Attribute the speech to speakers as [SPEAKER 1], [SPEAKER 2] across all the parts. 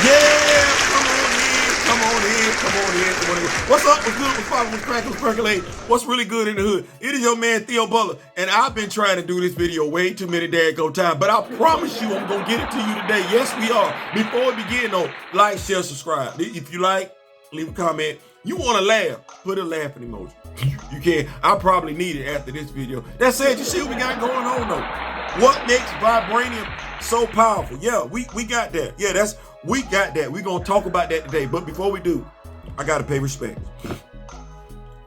[SPEAKER 1] Yeah, come on in. What's up? What's good? What's poppin'? What's crackin'? What's percolating? What's really good in the hood? It is your man Theo Butler, and I've been trying to do this video way too many daggone times, but I promise you I'm gonna get it to you today. Yes, we are. Before we begin, though, like, share, subscribe. If you like, leave a comment. You want to laugh? Put a laughing emoji. You can. I probably need it after this video. That said, you see what we got going on though. What makes Vibranium so powerful? Yeah, we got that. Yeah, we got that. We're gonna talk about that today. But before we do, I gotta pay respect.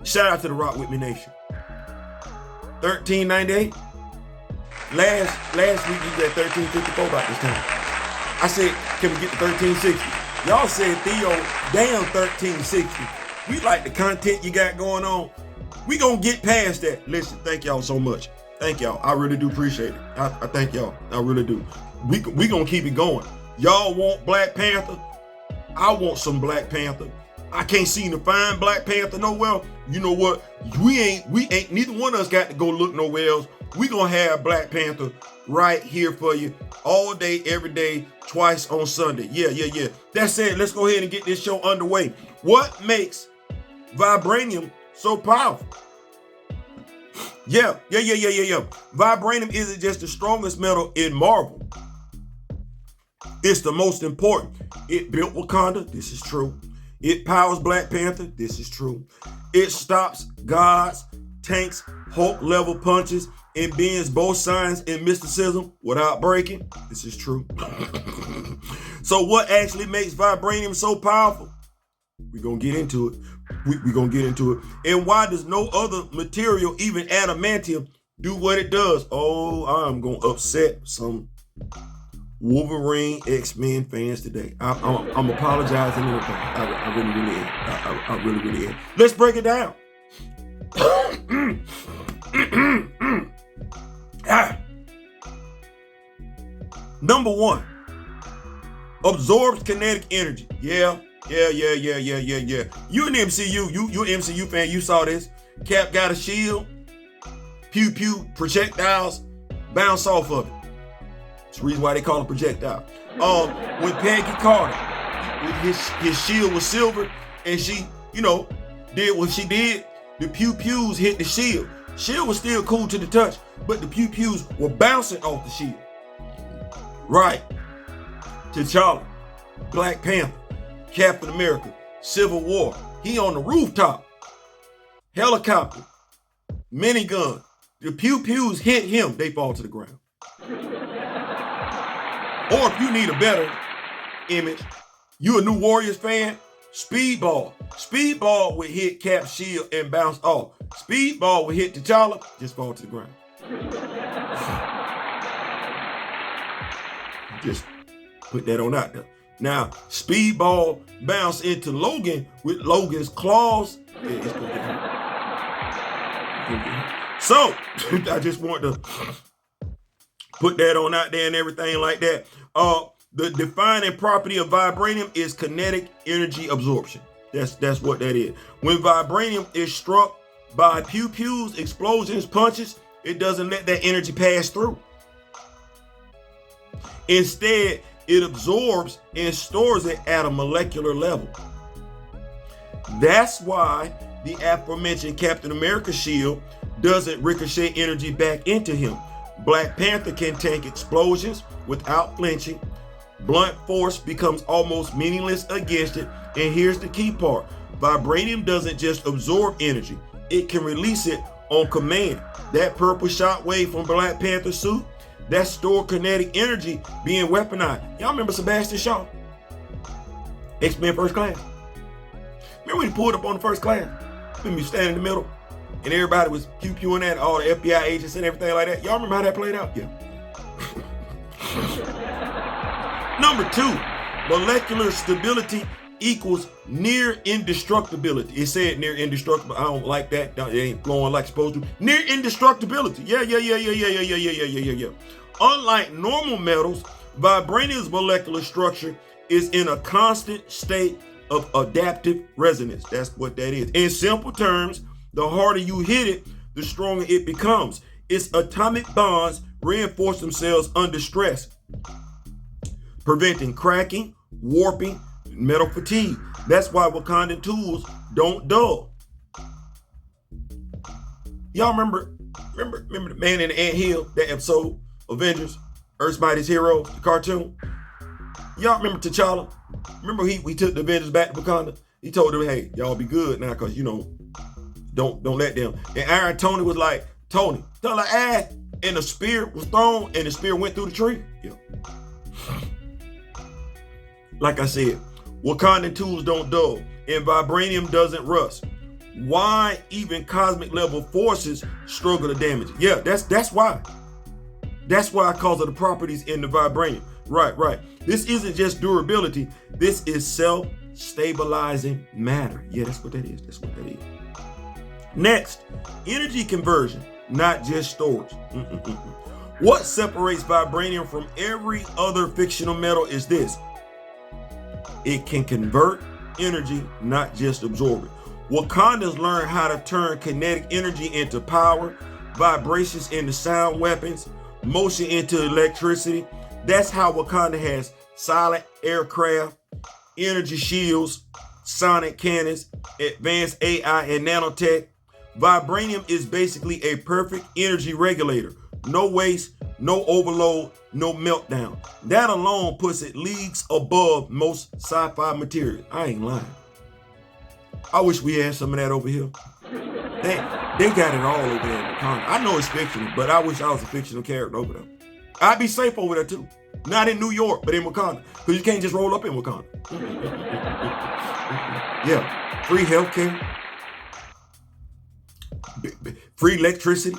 [SPEAKER 1] Shout out to the Rock With Me Nation. 1398. Last week we was at 1354 about this time. I said, can we get to 1360? Y'all said, Theo, damn 1360. We like the content you got going on. We gonna get past that. Listen, thank y'all so much. Thank y'all. I really do appreciate it. I thank y'all. I really do. We gonna keep it going. Y'all want Black Panther? I want some Black Panther. I can't seem to find Black Panther nowhere. You know what? We ain't neither one of us got to go look nowhere else. We gonna have Black Panther right here for you all day, every day, twice on Sunday. Yeah. That said, let's go ahead and get this show underway. What makes Vibranium so powerful? Yeah. Vibranium isn't just the strongest metal in Marvel. It's the most important. It built Wakanda. This is true. It powers Black Panther. This is true. It stops gods, tanks, Hulk level punches, and bends both science and mysticism without breaking. This is true. So what actually makes Vibranium so powerful? We're going to get into it. We're going to get into it. And why does no other material, even adamantium, do what it does? Oh, I'm going to upset some Wolverine X-Men fans today. I'm apologizing in advance. I really am. Let's break it down. Number one, absorbs kinetic energy. Yeah. You in the MCU, you an MCU fan, you saw this. Cap got a shield, pew, projectiles bounce off of it. That's the reason why they call it projectile. When Peggy Carter, his shield was silver, and she, did what she did, the pews hit the shield. Shield was still cool to the touch, but the pews were bouncing off the shield. Right. T'Challa, Black Panther, Captain America, Civil War. He on the rooftop. Helicopter, minigun. The pews hit him, they fall to the ground. Or if you need a better image, you a new Warriors fan, Speedball. Speedball would hit Cap's shield and bounce off. Speedball would hit T'Challa, just fall to the ground. Just put that on out there. Now, Speedball bounced into Logan with Logan's claws. Yeah, it's gonna get hurt. So, I just want to put that on out there and everything like that. The defining property of Vibranium is kinetic energy absorption. That's what that is. When Vibranium is struck by pews, explosions, punches, it doesn't let that energy pass through. Instead, it absorbs and stores it at a molecular level. That's why the aforementioned Captain America shield doesn't ricochet energy back into him. Black Panther can tank explosions without flinching. Blunt force becomes almost meaningless against it. And here's the key part. Vibranium doesn't just absorb energy. It can release it on command. That purple shockwave from Black Panther's suit, that's stored kinetic energy being weaponized. Y'all remember Sebastian Shaw? X-Men First Class. Remember when he pulled up on the First Class? Remember he standing in the middle and everybody was pewing at all the FBI agents and everything like that. Y'all remember how that played out? Yeah. Number two, molecular stability equals near indestructibility. It said near indestructible. I don't like that. It ain't flowing like it's supposed to. Near indestructibility. Yeah. Unlike normal metals, Vibranium's molecular structure is in a constant state of adaptive resonance. That's what that is. In simple terms, the harder you hit it, the stronger it becomes. Its atomic bonds reinforce themselves under stress, preventing cracking, warping, metal fatigue. That's why Wakandan tools don't dull. Y'all remember the Man in the Anthill, that episode, Avengers, Earth's Mightiest Heroes, the cartoon? Y'all remember T'Challa? Remember we took the Avengers back to Wakanda? He told them, hey, y'all be good now, because, don't let them. And Iron Tony was like, Tony, and the spear was thrown, and the spear went through the tree. Yeah. Like I said, Wakandan tools don't dull, and vibranium doesn't rust. Why even cosmic level forces struggle to damage it? Yeah, that's why. That's why, because of the properties in the vibranium. Right. This isn't just durability. This is self-stabilizing matter. Yeah, that's what that is. Next, energy conversion, not just storage. What separates vibranium from every other fictional metal is this. It can convert energy, not just absorb it. Wakandans learn how to turn kinetic energy into power, vibrations into sound weapons, motion into electricity. That's how Wakanda has silent aircraft, energy shields, sonic cannons, advanced AI and nanotech. Vibranium is basically a perfect energy regulator. No waste, no overload, no meltdown. That alone puts it leagues above most sci-fi materials. I ain't lying. I wish we had some of that over here. They got it all over there in Wakanda. I know it's fictional, but I wish I was a fictional character over there. I'd be safe over there too. Not in New York, but in Wakanda. Because you can't just roll up in Wakanda. Yeah. Free healthcare. Free electricity.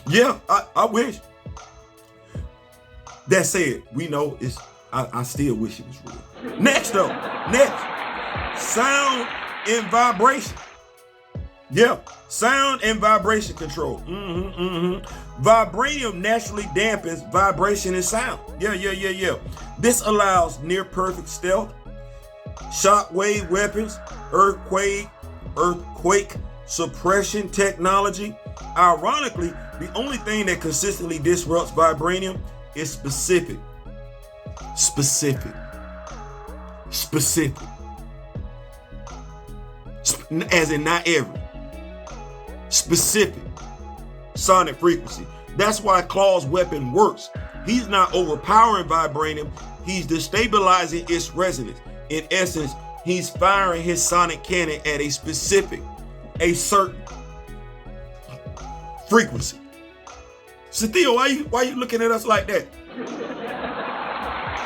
[SPEAKER 1] Yeah, I wish. That said, we know it's, I still wish it was real. Next, sound and vibration. Yeah, sound and vibration control. Vibranium naturally dampens vibration and sound. Yeah. This allows near perfect stealth, shockwave weapons, earthquake suppression technology. Ironically, the only thing that consistently disrupts vibranium is specific. As in not every. Specific sonic frequency. That's why Claw's weapon works. He's not overpowering vibranium, he's destabilizing its resonance. In essence, he's firing his sonic cannon at a certain frequency. Steezle, why you looking at us like that?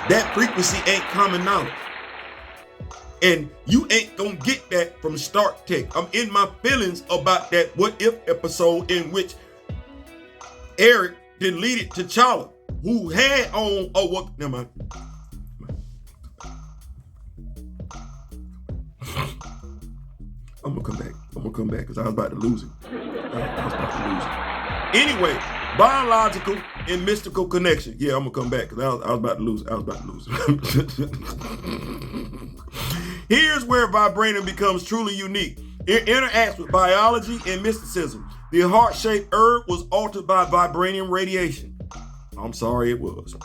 [SPEAKER 1] That frequency ain't common knowledge. And you ain't gonna get that from Stark Tech. I'm in my feelings about that What If episode in which Eric deleted T'Challa, who had on, never mind. I'm gonna come back because I was about to lose it. Anyway, biological and mystical connection. Yeah, I'm gonna come back because I was about to lose it. Here's where vibranium becomes truly unique. It interacts with biology and mysticism. The heart-shaped herb was altered by vibranium radiation. I'm sorry, it was.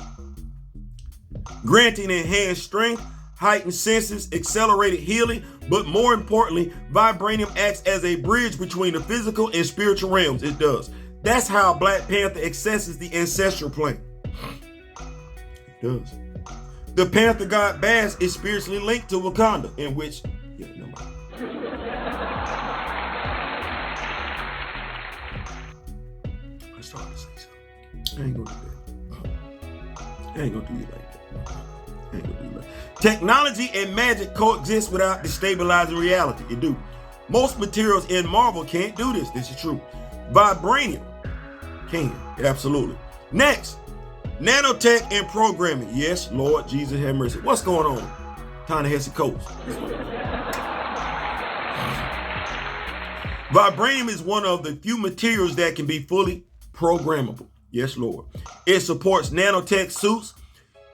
[SPEAKER 1] Granting enhanced strength, heightened senses, accelerated healing, but more importantly, vibranium acts as a bridge between the physical and spiritual realms. It does. That's how Black Panther accesses the ancestral plane. It does. The Panther god Bass is spiritually linked to Wakanda, in which, I started to say something. I ain't gonna do that. I ain't gonna do you like that. Technology and magic coexist without destabilizing reality. It do. Most materials in Marvel can't do this. This is true. Vibranium can, absolutely. Next, nanotech and programming. Yes, Lord Jesus have mercy. What's going on? Ta-Nehisi Coates. Vibranium is one of the few materials that can be fully programmable. Yes, Lord. It supports nanotech suits,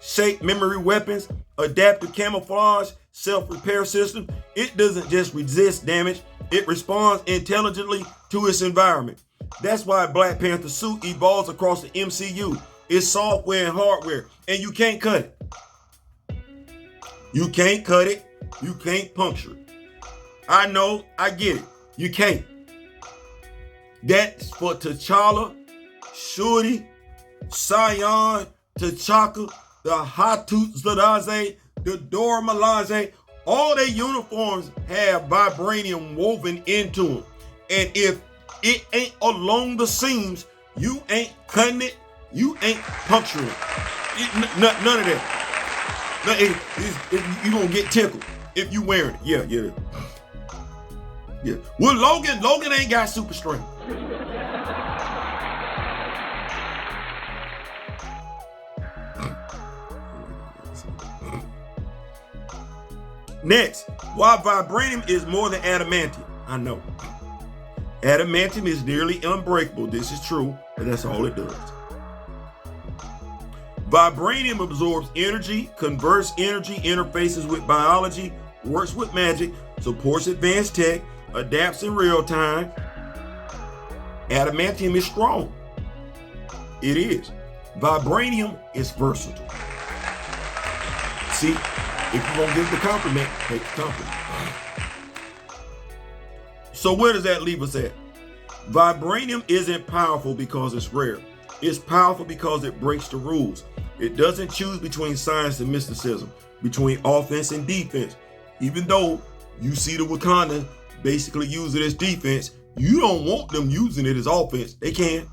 [SPEAKER 1] shape memory weapons, adaptive camouflage, self-repair system. It doesn't just resist damage, it responds intelligently to its environment. That's why Black Panther suit evolves across the MCU. It's software and hardware, and you can't cut it. You can't cut it. You can't puncture it. I know, I get it. You can't. That's for T'Challa, Shuri, Sion, T'Chaka, the Hatu Zadaze, the Dora Milaje. All their uniforms have vibranium woven into them. And if it ain't along the seams, you ain't cutting it, you ain't puncturing it. None of that. You gonna get tickled if you wearing it. Yeah. Well, Logan ain't got super strength. Next, why vibranium is more than adamantium. I know. Adamantium is nearly unbreakable. This is true, but that's all it does. Vibranium absorbs energy, converts energy, interfaces with biology, works with magic, supports advanced tech, adapts in real time. Adamantium is strong. It is. Vibranium is versatile. See, if you're going to give the compliment, take the compliment. So where does that leave us at? Vibranium isn't powerful because it's rare. It's powerful because it breaks the rules. It doesn't choose between science and mysticism, between offense and defense. Even though you see the Wakanda basically use it as defense, you don't want them using it as offense. They can.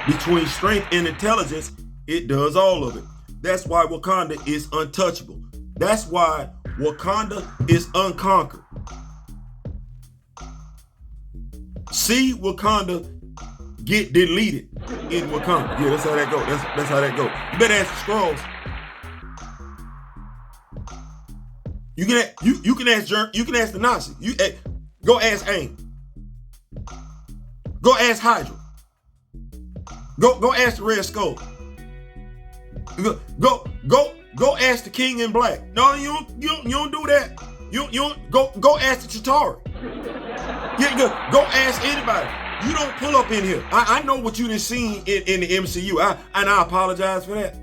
[SPEAKER 1] Between strength and intelligence, it does all of it. That's why Wakanda is untouchable. That's why Wakanda is unconquered. See Wakanda get deleted in Wakanda. Yeah, that's how that goes. That's how that goes. You better ask the Skrulls. You can ask the Nazi. Go ask AIM. Go ask Hydra. Go ask the Red Skull. Go ask the King in Black. No, you don't do that. You don't go ask the Chitauri. Yeah, go ask anybody. You don't pull up in here. I know what you done seen in the MCU. And I apologize for that.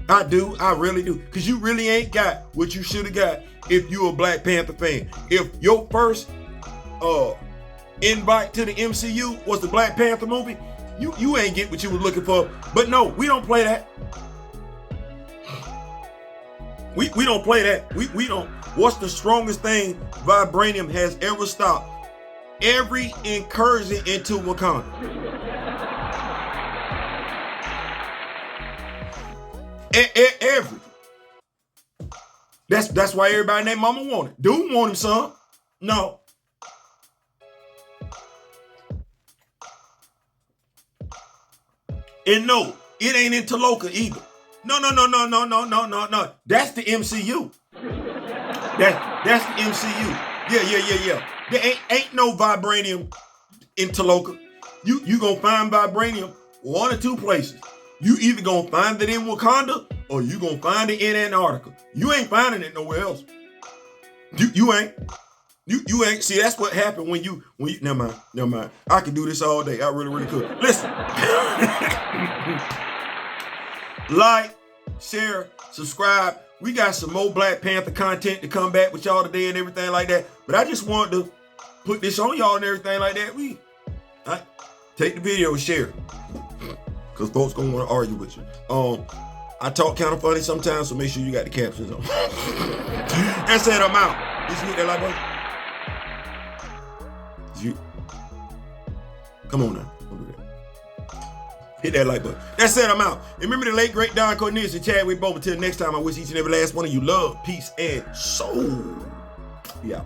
[SPEAKER 1] I do. I really do. Because you really ain't got what you should have got if you a Black Panther fan. If your first invite to the MCU was the Black Panther movie, you ain't get what you was looking for. But no, we don't play that. We don't play that. We don't. What's the strongest thing Vibranium has ever stopped? Every incursion into Wakanda. Every. That's why everybody named Mama want it. Dude want him some. No. And no, it ain't into Loka either. No. That's the MCU. That's the MCU. Yeah. There ain't no vibranium in Taloka. You gonna find vibranium one or two places. You either gonna find it in Wakanda or you gonna find it in Antarctica. You ain't finding it nowhere else. You ain't. You ain't. See, that's what happened when you never mind. I could do this all day. I really could. Listen. Like, share, subscribe. We got some more Black Panther content to come back with y'all today and everything like that. But I just wanted to put this on y'all and everything like that. Take the video and share it. Because folks gonna want to argue with you. I talk kind of funny sometimes, so make sure you got the captions on. That said, I'm out. Did you hit that like button? Come on now. Don't do that. Hit that like button. That said, I'm out. And remember the late, great Don Cornelius and Chadwick Bobo. Until next time, I wish each and every last one of you love, peace, and soul. Yeah.